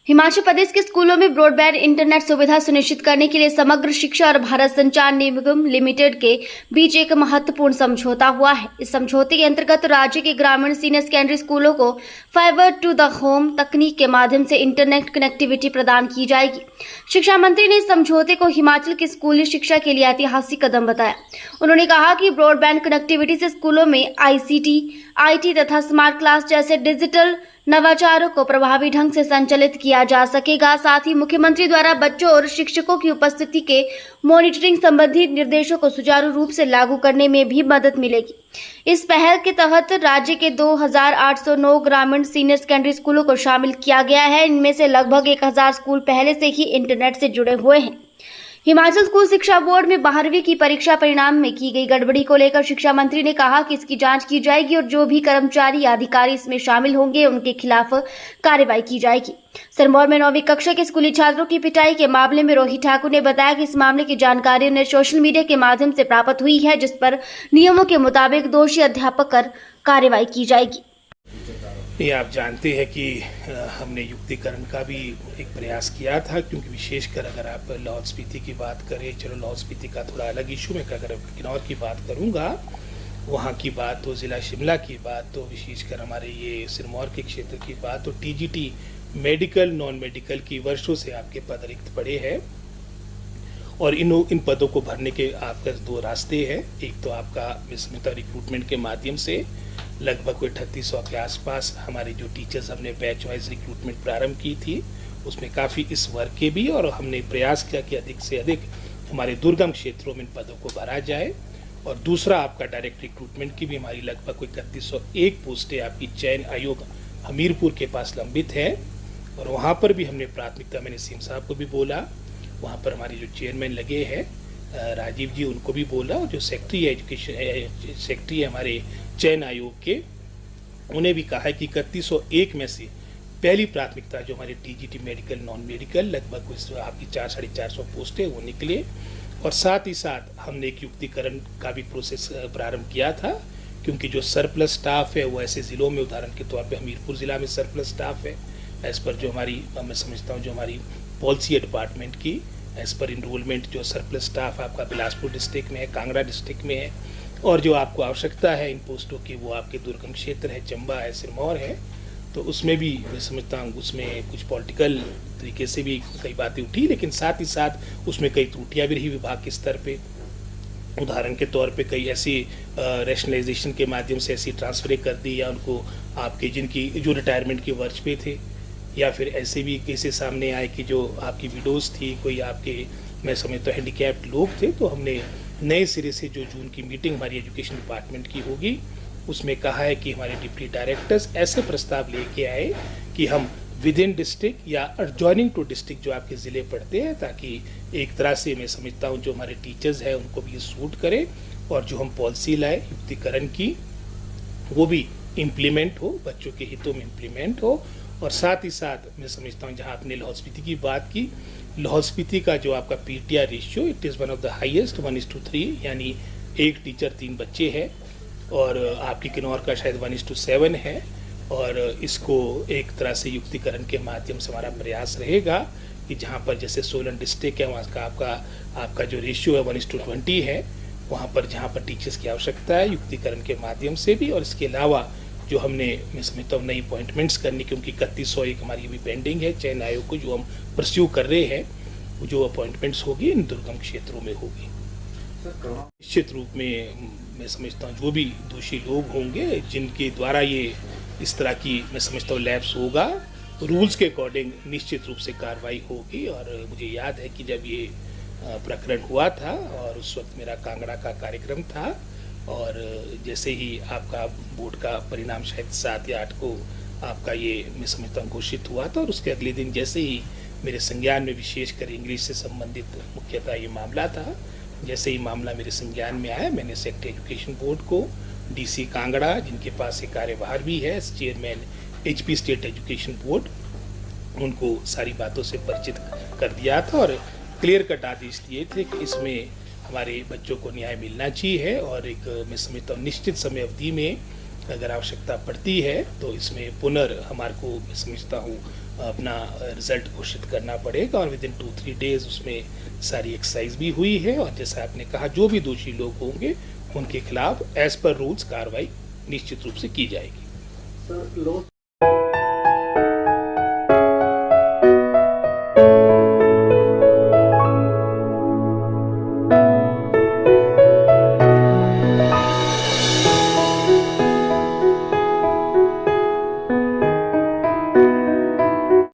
हिमाचल प्रदेश के स्कूलों में ब्रॉडबैंड इंटरनेट सुविधा सुनिश्चित करने के लिए समग्र शिक्षा और भारत संचार निगम लिमिटेड के बीच एक महत्वपूर्ण समझौता हुआ है। इस समझौते के अंतर्गत राज्य के ग्रामीण सीनियर सेकेंडरी स्कूलों को फाइबर टू द होम तकनीक के माध्यम से इंटरनेट कनेक्टिविटी प्रदान की जाएगी। शिक्षा मंत्री ने इस समझौते को हिमाचल की स्कूली शिक्षा के लिए ऐतिहासिक कदम बताया। उन्होंने कहा कि ब्रॉडबैंड कनेक्टिविटी से स्कूलों में ICT, IT तथा स्मार्ट क्लास जैसे डिजिटल नवाचारों को प्रभावी ढंग से संचालित किया जा सकेगा। साथ ही मुख्यमंत्री द्वारा बच्चों और शिक्षकों की उपस्थिति के मॉनिटरिंग संबंधी निर्देशों को सुचारू रूप से लागू करने में भी मदद मिलेगी। इस पहल के तहत राज्य के 2809 ग्रामीण सीनियर सेकेंडरी स्कूलों को शामिल किया गया है। इनमें से लगभग 1000 स्कूल पहले से ही इंटरनेट से जुड़े हुए हैं। हिमाचल स्कूल शिक्षा बोर्ड में 12वीं की परीक्षा परिणाम में की गई गड़बड़ी को लेकर शिक्षा मंत्री ने कहा कि इसकी जांच की जाएगी और जो भी कर्मचारी या अधिकारी इसमें शामिल होंगे उनके खिलाफ कार्रवाई की जाएगी। सिरमौर में 9वीं कक्षा के स्कूली छात्रों की पिटाई के मामले में रोहित ठाकुर ने बताया कि इस मामले की जानकारी उन्हें सोशल मीडिया के माध्यम से प्राप्त हुई है, जिस पर नियमों के मुताबिक दोषी अध्यापक पर कार्रवाई की जाएगी। ये आप जानते हैं कि हमने युक्तिकरण का भी एक प्रयास किया था, क्योंकि विशेषकर अगर आप लाहौल स्पीति की बात करें, चलो लाहौल स्पीति का थोड़ा अलग इशू में अगर किन्नौर की बात करूंगा, वहाँ की बात तो ज़िला शिमला की बात तो विशेषकर हमारे ये सिरमौर के क्षेत्र की बात तो TGT मेडिकल नॉन मेडिकल की वर्षों से आपके पद रिक्त पड़े हैं और इन पदों को भरने के आपके 2 रास्ते हैं। एक तो आपका रिक्रूटमेंट के माध्यम से लगभग 3800 के आसपास हमारे जो टीचर्स हमने बैच वाइज रिक्रूटमेंट प्रारंभ की थी, उसमें काफ़ी इस वर्ग के भी, और हमने प्रयास किया कि अधिक से अधिक हमारे दुर्गम क्षेत्रों में इन पदों को भरा जाए। और दूसरा आपका डायरेक्ट रिक्रूटमेंट की भी हमारी लगभग 3101 पोस्टें आपकी चयन आयोग हमीरपुर के पास लंबित है, और वहाँ पर भी हमने प्राथमिकता, मैंने सीएम साहब को भी बोला, वहाँ पर हमारे जो चेयरमैन लगे हैं राजीव जी, उनको भी बोला, और जो सेक्रेटरी है एजुकेशन सेक्रेटरी है हमारे चयन आयोग के, उन्हें भी कहा है कि 3101 में से पहली प्राथमिकता जो हमारे TGT मेडिकल नॉन मेडिकल लगभग आपकी 400-450 पोस्टें वो निकले। और साथ ही साथ हमने एक युक्तिकरण का भी प्रोसेस प्रारंभ किया था, क्योंकि जो सरप्लस स्टाफ है वो ऐसे ज़िलों में, उदाहरण के तौर पे हमीरपुर ज़िला में सरप्लस स्टाफ है एज़ पर जो हमारी, मैं समझता हूँ जो हमारी पॉलिसी डिपार्टमेंट की एज़ पर इनरोलमेंट जो सरप्लस स्टाफ आपका बिलासपुर डिस्ट्रिक्ट में है, कांगड़ा डिस्ट्रिक्ट में है, और जो आपको आवश्यकता है इन पोस्टों की वो आपके दुर्गम क्षेत्र है, चंबा है, सिरमौर है, तो उसमें भी मैं समझता हूँ उसमें कुछ पॉलिटिकल तरीके से भी कई बातें उठी, लेकिन साथ ही साथ उसमें कई त्रुटियाँ भी रही विभाग के स्तर पे। उदाहरण के तौर पे कई ऐसी रैशनलाइजेशन के माध्यम से ऐसी ट्रांसफरें कर दी, या उनको आपके जिनकी जो रिटायरमेंट के वर्ष पे थे, या फिर ऐसे भी केसेस सामने आए कि जो आपकी विडोज थी, कोई आपके मैं समझता हूँ हैंडीकैप्ड लोग थे, तो हमने नए सिरे से जो जून की मीटिंग हमारी एजुकेशन डिपार्टमेंट की होगी उसमें कहा है कि हमारे डिप्टी डायरेक्टर्स ऐसे प्रस्ताव लेके आए कि हम विद इन डिस्ट्रिक्ट या एडजॉइनिंग टू डिस्ट्रिक्ट जो आपके ज़िले पड़ते हैं, ताकि एक तरह से मैं समझता हूँ जो हमारे टीचर्स हैं उनको भी ये सूट करे, और जो हम पॉलिसी लाए युक्तिकरण की वो भी इम्प्लीमेंट हो, बच्चों के हितों में इम्प्लीमेंट हो। और साथ ही साथ मैं समझता हूँ जहाँ आपने लाहौल स्पीति की बात की, लाहौल स्पीति का जो आपका PTR ratio it is one of the highest 1:3, यानी 1 टीचर 3 बच्चे हैं, और आपकी किन्नौर का शायद 1:7 है। और इसको एक तरह से युक्तिकरण के माध्यम से हमारा प्रयास रहेगा कि जहाँ पर जैसे सोलन डिस्ट्रिक्ट है वहाँ का आपका जो रेशियो है 1:20 है, वहाँ पर जहाँ पर टीचर्स की आवश्यकता है युक्तिकरण के माध्यम से भी। और इसके अलावा जो हमने मैं समझता हूँ नई अपॉइंटमेंट्स करनी, क्योंकि 3101 हमारी भी पेंडिंग है चयन आयोग को, जो हम परस्यू कर रहे हैं, जो अपॉइंटमेंट्स होगी इन दुर्गम क्षेत्रों में होगी। निश्चित रूप में मैं समझता हूँ जो भी दोषी लोग होंगे जिनके द्वारा ये इस तरह की मैं समझता हूँ लैप्स होगा, रूल्स के अकॉर्डिंग निश्चित रूप से कार्रवाई होगी। और मुझे याद है कि जब ये प्रकरण हुआ था और उस वक्त मेरा कांगड़ा का कार्यक्रम था, और जैसे ही आपका बोर्ड का परिणाम शायद 7 या 8 को आपका ये मैं समझता हूँ घोषित हुआ था, और उसके अगले दिन जैसे ही मेरे संज्ञान में विशेषकर इंग्लिश से संबंधित मुख्यतः ये मामला था, जैसे ही मामला मेरे संज्ञान में आया, मैंने सेक्रेटरी एजुकेशन बोर्ड को, DC कांगड़ा जिनके पास एक कार्यभार भी है, chairman HP state education board, उनको सारी बातों से परिचित कर दिया था और क्लियर कट आदेश दिए थे कि इसमें हमारे बच्चों को न्याय मिलना चाहिए, और एक मैं समझता हूँ निश्चित समय अवधि में अगर आवश्यकता पड़ती है तो इसमें हमारे को मैं समझता हूँ अपना रिजल्ट घोषित करना पड़ेगा और विद इन 2-3 डेज उसमें सारी एक्सरसाइज भी हुई है और जैसा आपने कहा जो भी दोषी लोग होंगे उनके खिलाफ एज पर रूल्स कार्रवाई निश्चित रूप से की जाएगी।